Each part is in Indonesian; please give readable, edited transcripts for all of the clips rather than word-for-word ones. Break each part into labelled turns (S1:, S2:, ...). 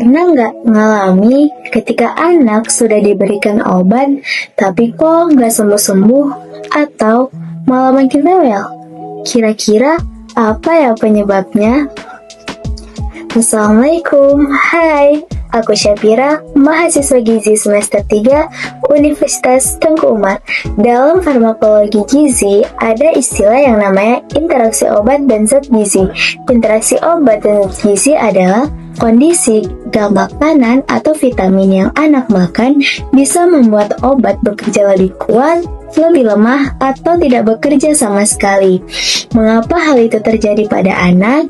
S1: Pernah nggak ngalami ketika anak sudah diberikan obat, tapi kok nggak sembuh-sembuh atau malah makin rewel? Kira-kira apa ya penyebabnya? Assalamualaikum, hai, aku Syafira, mahasiswa gizi semester 3 Universitas Tengku Umar. Dalam farmakologi gizi, ada istilah yang namanya interaksi obat dan zat gizi. Interaksi obat dan zat gizi adalah kondisi dalam makanan atau vitamin yang anak makan bisa membuat obat bekerja lebih kuat, lebih lemah, atau tidak bekerja sama sekali. Mengapa hal itu terjadi pada anak?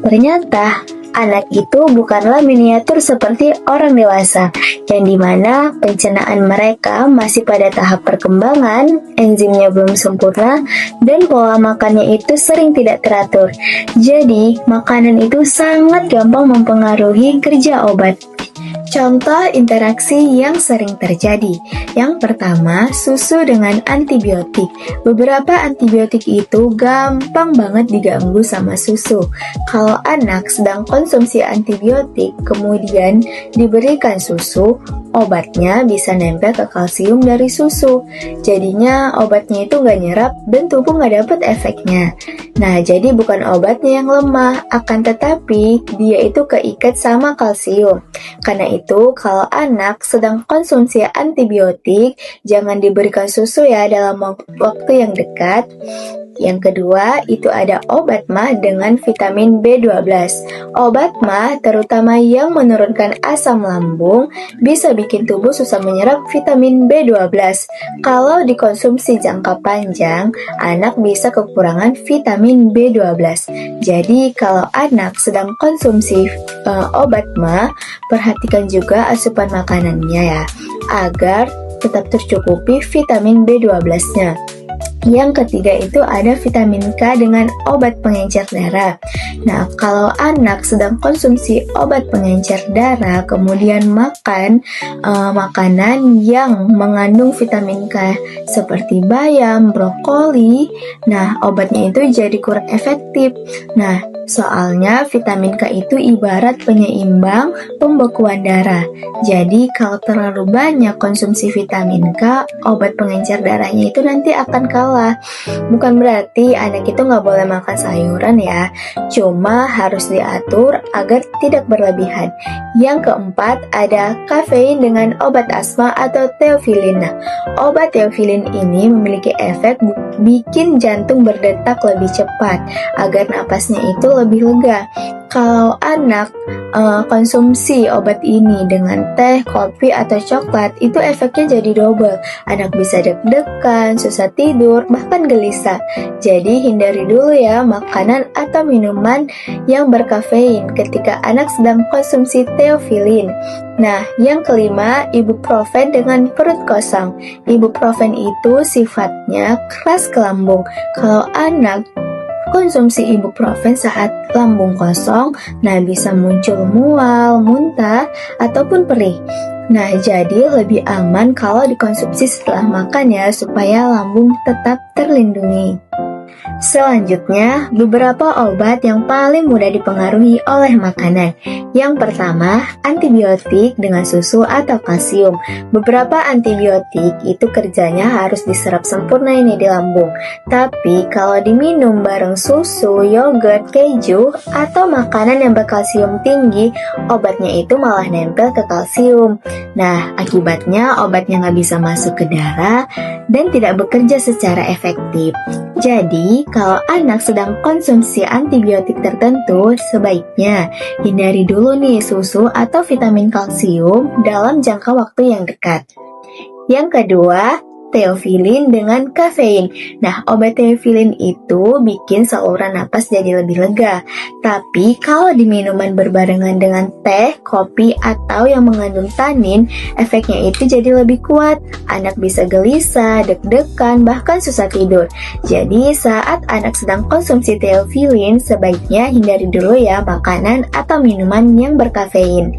S1: Ternyata anak itu bukanlah miniatur seperti orang dewasa, yang dimana pencernaan mereka masih pada tahap perkembangan, enzimnya belum sempurna, dan pola makannya itu sering tidak teratur. Jadi, makanan itu sangat gampang mempengaruhi kerja obat. Contoh interaksi yang sering terjadi. Yang pertama, susu dengan antibiotik. Beberapa antibiotik itu gampang banget diganggu sama susu. Kalau anak sedang konsumsi antibiotik, kemudian diberikan susu, obatnya bisa nempel ke kalsium dari susu. Jadinya obatnya itu nggak nyerap dan tubuh nggak dapet efeknya. Nah, jadi bukan obatnya yang lemah, akan tetapi dia itu keikat sama kalsium. Karena itu, kalau anak sedang konsumsi antibiotik, jangan diberikan susu ya dalam waktu yang dekat. Yang kedua, itu ada obat mah dengan vitamin B12. Obat mah, terutama yang menurunkan asam lambung, bisa bikin tubuh susah menyerap vitamin B12. Kalau dikonsumsi jangka panjang, anak bisa kekurangan vitamin B12. Jadi, kalau anak sedang konsumsi obat mah, perhatikan juga asupan makanannya ya, agar tetap tercukupi vitamin B12-nya. Yang ketiga itu ada vitamin K dengan obat pengencer darah. Nah, kalau anak sedang konsumsi obat pengencer darah, kemudian makan makanan yang mengandung vitamin K seperti bayam, brokoli, nah obatnya itu jadi kurang efektif. Nah, soalnya vitamin K itu ibarat penyeimbang pembekuan darah. Jadi kalau terlalu banyak konsumsi vitamin K, obat pengencer darahnya itu nanti akan kalah. Bukan berarti anak itu nggak boleh makan sayuran ya, cuma harus diatur agar tidak berlebihan. Yang keempat ada kafein dengan obat asma atau teofilin. Nah, obat teofilin ini memiliki efek bikin jantung berdetak lebih cepat agar napasnya itu lebih lega. Kalau anak konsumsi obat ini dengan teh, kopi, atau coklat, itu efeknya jadi double. Anak bisa deg-degan, susah tidur, bahkan gelisah. Jadi hindari dulu ya makanan atau minuman yang berkafein ketika anak sedang konsumsi teofilin. Nah, yang kelima, ibuprofen dengan perut kosong. Ibuprofen itu sifatnya keras ke lambung. Kalau anak konsumsi ibuprofen saat lambung kosong, nah bisa muncul mual, muntah, ataupun perih. Nah, jadi lebih aman kalau dikonsumsi setelah makan ya, supaya lambung tetap terlindungi. Selanjutnya, beberapa obat yang paling mudah dipengaruhi oleh makanan. Yang pertama, antibiotik dengan susu atau kalsium. Beberapa antibiotik itu kerjanya harus diserap sempurna ini di lambung. Tapi kalau diminum bareng susu, yogurt, keju, atau makanan yang berkalsium tinggi, obatnya itu malah nempel ke kalsium. Nah, akibatnya obatnya nggak bisa masuk ke darah dan tidak bekerja secara efektif. Jadi, kalau anak sedang konsumsi antibiotik tertentu, sebaiknya hindari dulu nih susu atau vitamin kalsium dalam jangka waktu yang dekat. Yang kedua, teofilin dengan kafein. Nah, obat teofilin itu bikin saluran napas jadi lebih lega. Tapi kalau di minuman berbarengan dengan teh, kopi, atau yang mengandung tanin, efeknya itu jadi lebih kuat. Anak bisa gelisah, deg-degan, bahkan susah tidur. Jadi saat anak sedang konsumsi teofilin, sebaiknya hindari dulu ya makanan atau minuman yang berkafein.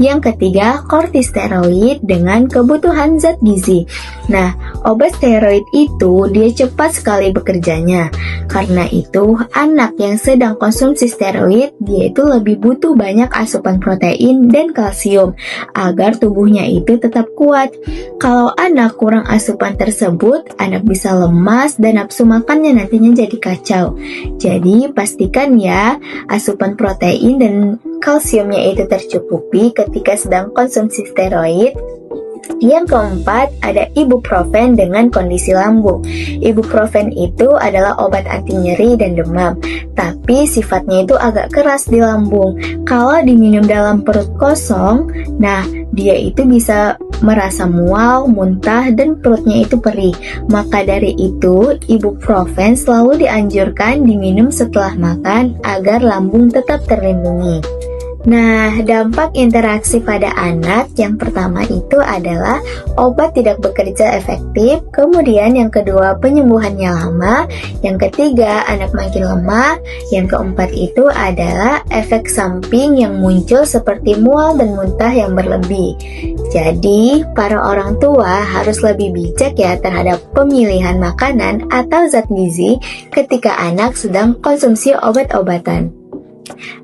S1: Yang ketiga, kortikosteroid dengan kebutuhan zat gizi. Nah, Obat steroid itu dia cepat sekali bekerjanya. Karena itu, anak yang sedang konsumsi steroid, dia itu lebih butuh banyak asupan protein dan kalsium agar tubuhnya itu tetap kuat. Kalau anak kurang asupan tersebut, anak bisa lemas dan nafsu makannya nantinya jadi kacau. Jadi, pastikan ya asupan protein dan kalsiumnya itu tercukupi ketika sedang konsumsi steroid. Yang keempat, ada ibuprofen dengan kondisi lambung. Ibuprofen itu adalah obat anti nyeri dan demam, tapi sifatnya itu agak keras di lambung. Kalau diminum dalam perut kosong, nah dia itu bisa merasa mual, muntah, dan perutnya itu perih. Maka dari itu, ibuprofen selalu dianjurkan diminum setelah makan agar lambung tetap terlindungi. Nah, dampak interaksi pada anak yang pertama itu adalah obat tidak bekerja efektif, kemudian yang kedua penyembuhannya lama, yang ketiga anak makin lemah, yang keempat itu adalah efek samping yang muncul seperti mual dan muntah yang berlebih. Jadi, para orang tua harus lebih bijak ya terhadap pemilihan makanan atau zat gizi ketika anak sedang konsumsi obat-obatan.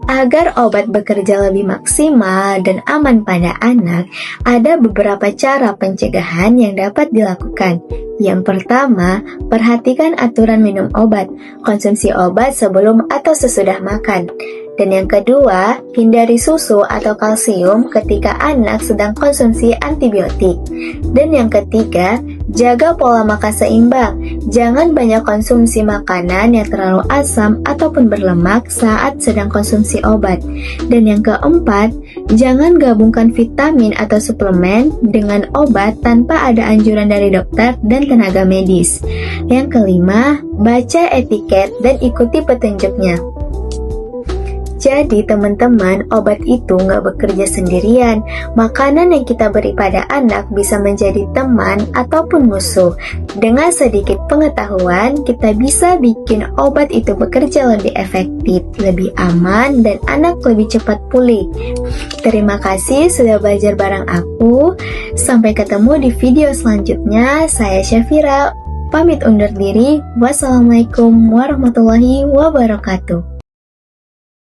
S1: Agar obat bekerja lebih maksimal dan aman pada anak, ada beberapa cara pencegahan yang dapat dilakukan. Yang pertama, perhatikan aturan minum obat, konsumsi obat sebelum atau sesudah makan. Dan yang kedua, hindari susu atau kalsium ketika anak sedang konsumsi antibiotik. Dan yang ketiga, jaga pola makan seimbang. Jangan banyak konsumsi makanan yang terlalu asam ataupun berlemak saat sedang konsumsi obat. Dan yang keempat, jangan gabungkan vitamin atau suplemen dengan obat tanpa ada anjuran dari dokter dan tenaga medis. Yang kelima, baca etiket dan ikuti petunjuknya. Jadi teman-teman, obat itu nggak bekerja sendirian. Makanan yang kita beri pada anak bisa menjadi teman ataupun musuh. Dengan sedikit pengetahuan, kita bisa bikin obat itu bekerja lebih efektif, lebih aman, dan anak lebih cepat pulih. Terima kasih sudah belajar bareng aku. Sampai ketemu di video selanjutnya. Saya Syafira, pamit undur diri. Wassalamualaikum warahmatullahi wabarakatuh.